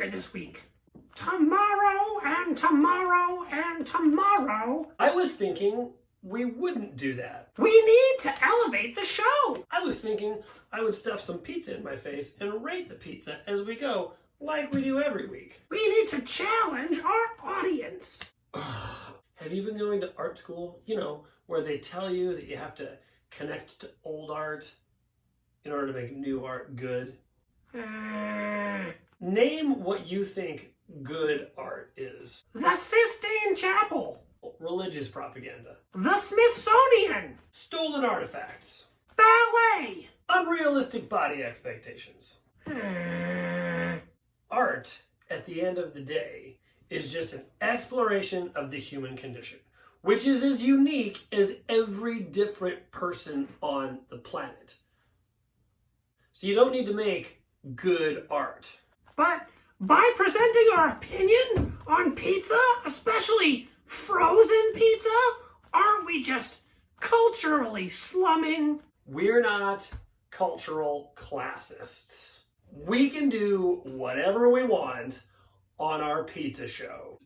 later this week. Tomorrow and tomorrow and tomorrow. I was thinking we wouldn't do that. We need to elevate the show. I was thinking I would stuff some pizza in my face and rate the pizza as we go, like we do every week. We need to challenge our audience. Have you been going to art school? You know, where they tell you that you have to connect to old art in order to make new art good? Name what you think good art is. The Sistine Chapel. Religious propaganda. The Smithsonian. Stolen artifacts. Ballet. Unrealistic body expectations. Art, at the end of the day, is just an exploration of the human condition, which is as unique as every different person on the planet. So you don't need to make good art. But by presenting our opinion on pizza, especially frozen pizza, aren't we just culturally slumming? We're not cultural classists. We can do whatever we want on our pizza show.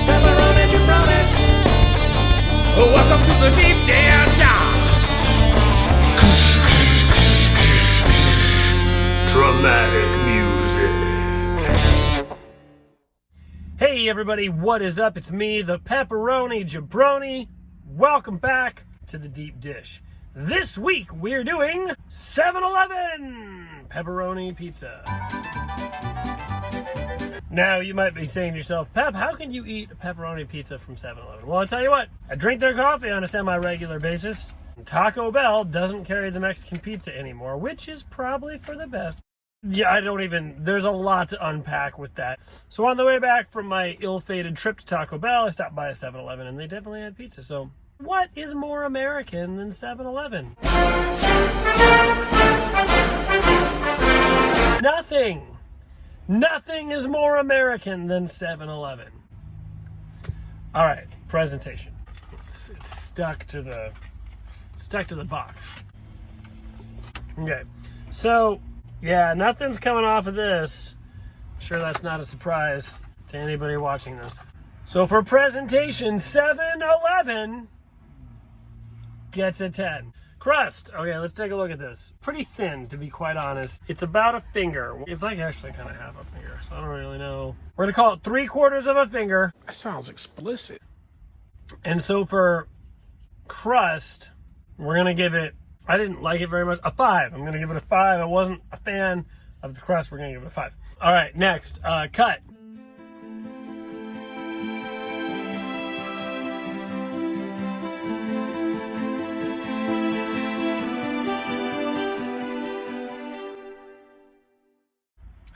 Pepperoni, jabroni. Welcome to the Deep Dish. Dramatic music. Hey everybody, what is up? It's me, the Pepperoni Jabroni. Welcome back to the Deep Dish. This week we're doing 7-Eleven pepperoni pizza. Now you might be saying to yourself, Pep, how can you eat a pepperoni pizza from 7-Eleven? Well, I'll tell you what, I drink their coffee on a semi-regular basis. Taco Bell doesn't carry the Mexican pizza anymore, which is probably for the best. Yeah, there's a lot to unpack with that. So on the way back from my ill-fated trip to Taco Bell, I stopped by a 7-Eleven and they definitely had pizza. So what is more American than 7-Eleven? Nothing. Nothing is more American than 7-Eleven. All right, presentation. It's stuck to the box. Okay, so yeah, nothing's coming off of this. I'm sure that's not a surprise to anybody watching this. So for presentation, 7-Eleven gets a 10. Crust. Okay, let's take a look at this. Pretty thin, to be quite honest. It's about a finger. It's like actually kind of half a finger, so I don't really know. We're gonna call it 3/4 of a finger. That sounds explicit. And so for crust, we're gonna give it, I didn't like it very much, a 5. I'm gonna give it a 5. I wasn't a fan of the crust. We're gonna give it a 5. All right, next, cut.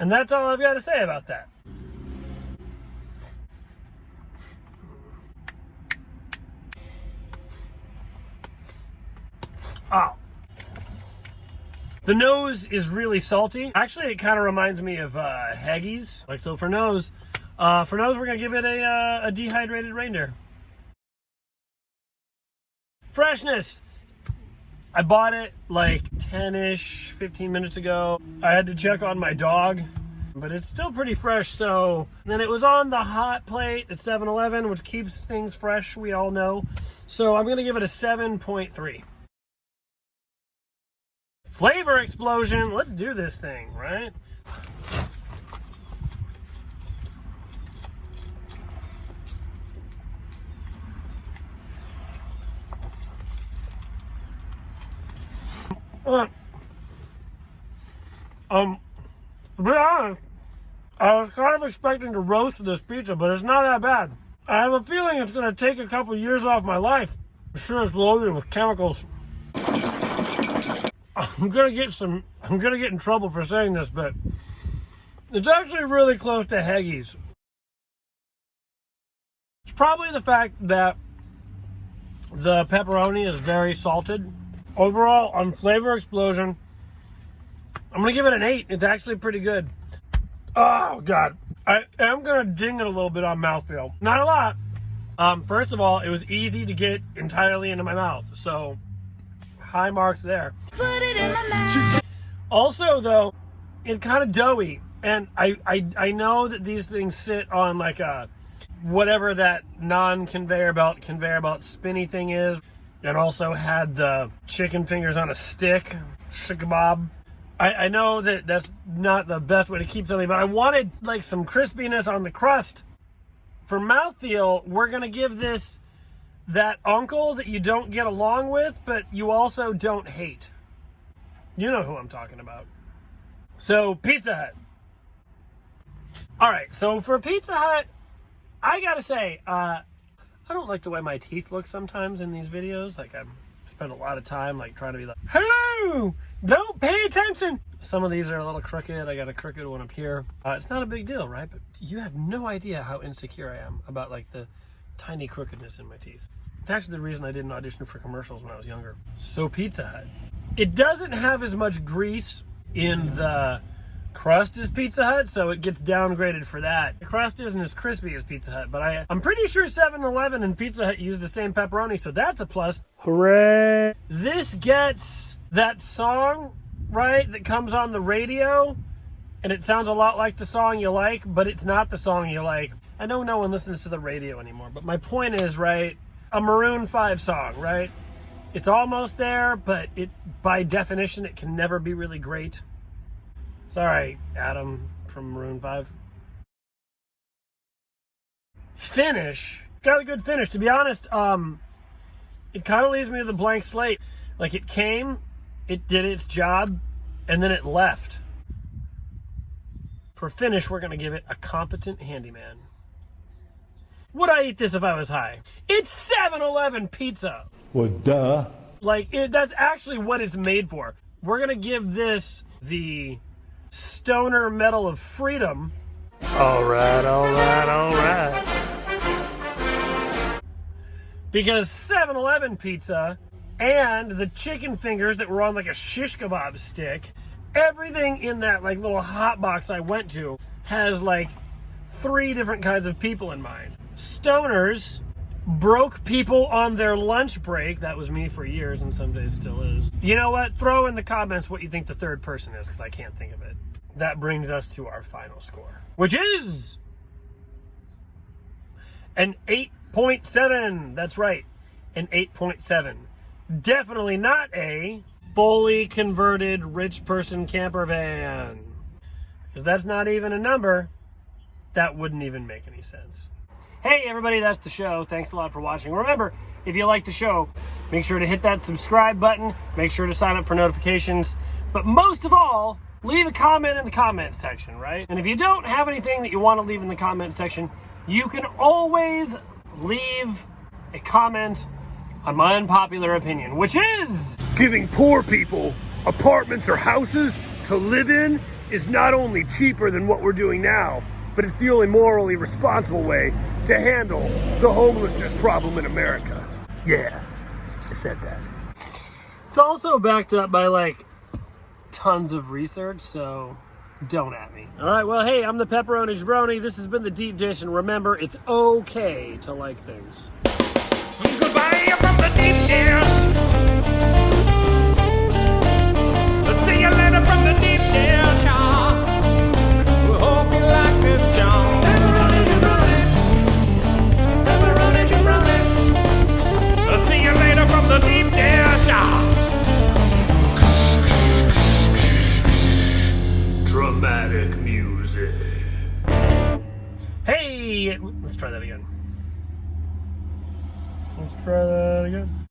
And that's all I've got to say about that. Oh. The nose is really salty. Actually, it kind of reminds me of Haggis. Like, so for nose, we're going to give it a dehydrated reindeer. Freshness. I bought it like 10-ish, 15 minutes ago. I had to check on my dog, but it's still pretty fresh. So then it was on the hot plate at 7-Eleven, which keeps things fresh, we all know. So I'm gonna give it a 7.3. Flavor explosion, let's do this thing, right? To be honest, I was kind of expecting to roast this pizza, but it's not that bad. I have a feeling it's going to take a couple years off my life. I'm sure it's loaded with chemicals. I'm gonna get in trouble for saying this, but it's actually really close to Haggis. It's probably the fact that the pepperoni is very salted. Overall, on flavor explosion, I'm gonna give it an 8. It's actually pretty good. Oh God, I am gonna ding it a little bit on mouthfeel. Not a lot. First of all, it was easy to get entirely into my mouth, so High marks there. Also, though, it's kind of doughy. And I know that these things sit on like a, whatever that non-conveyor belt spinny thing is. And also had the chicken fingers on a stick, shish kebab. I know that that's not the best way to keep something, but I wanted like some crispiness on the crust. For mouthfeel, we're going to give this that uncle that you don't get along with, but you also don't hate. You know who I'm talking about. So, Pizza Hut. All right, so for Pizza Hut, I got to say, I don't like the way my teeth look sometimes in these videos. Like, I spend a lot of time like trying to be like, hello, don't pay attention. Some of these are a little crooked. I got a crooked one up here. It's not a big deal, right? But you have no idea how insecure I am about like the tiny crookedness in my teeth. It's actually the reason I didn't audition for commercials when I was younger. So Pizza Hut. It doesn't have as much grease in the crust as Pizza Hut, so it gets downgraded for that. The crust isn't as crispy as Pizza Hut, but I'm pretty sure 7-Eleven and Pizza Hut use the same pepperoni, so that's a plus. Hooray! This gets that song, right, that comes on the radio, and it sounds a lot like the song you like, but it's not the song you like. I know no one listens to the radio anymore, but my point is, right, a Maroon 5 song, right? It's almost there, but it, by definition, it can never be really great. Sorry, Adam from Maroon 5. Finish. Got a good finish. To be honest, it kind of leaves me with a blank slate. Like, it came, it did its job, and then it left. For finish, we're going to give it a competent handyman. Would I eat this if I was high? It's 7-Eleven pizza. Well, duh. Like, that's actually what it's made for. We're going to give this the Stoner Medal of Freedom. All right. Because 7-Eleven pizza and the chicken fingers that were on like a shish kebab stick, everything in that like little hot box I went to has like 3 different kinds of people in mind. Stoners, broke people on their lunch break. That was me for years and some days still is. You know what? Throw in the comments what you think the third person is, because I can't think of it. That brings us to our final score, which is an 8.7. That's right, an 8.7. Definitely not a fully converted rich person camper van, because that's not even a number. That wouldn't even make any sense. Hey everybody, that's the show. Thanks a lot for watching. Remember, if you like the show, make sure to hit that subscribe button. Make sure to sign up for notifications. But most of all, leave a comment in the comment section, right? And if you don't have anything that you want to leave in the comment section, you can always leave a comment on my unpopular opinion, which is giving poor people apartments or houses to live in is not only cheaper than what we're doing now, but it's the only morally responsible way to handle the homelessness problem in America. Yeah, I said that. It's also backed up by like tons of research, so don't at me. All right, well, hey, I'm the Pepperoni Jabroni. This has been the Deep Dish, and remember, it's okay to like things. Goodbye from the deep dish. Let's see you later from the deep dish. We hope you like this, John. Pepperoni Jabroni. Pepperoni Jabroni. Let's see you later from the deep dish. Dramatic music. Hey, let's try that again. Let's try that again.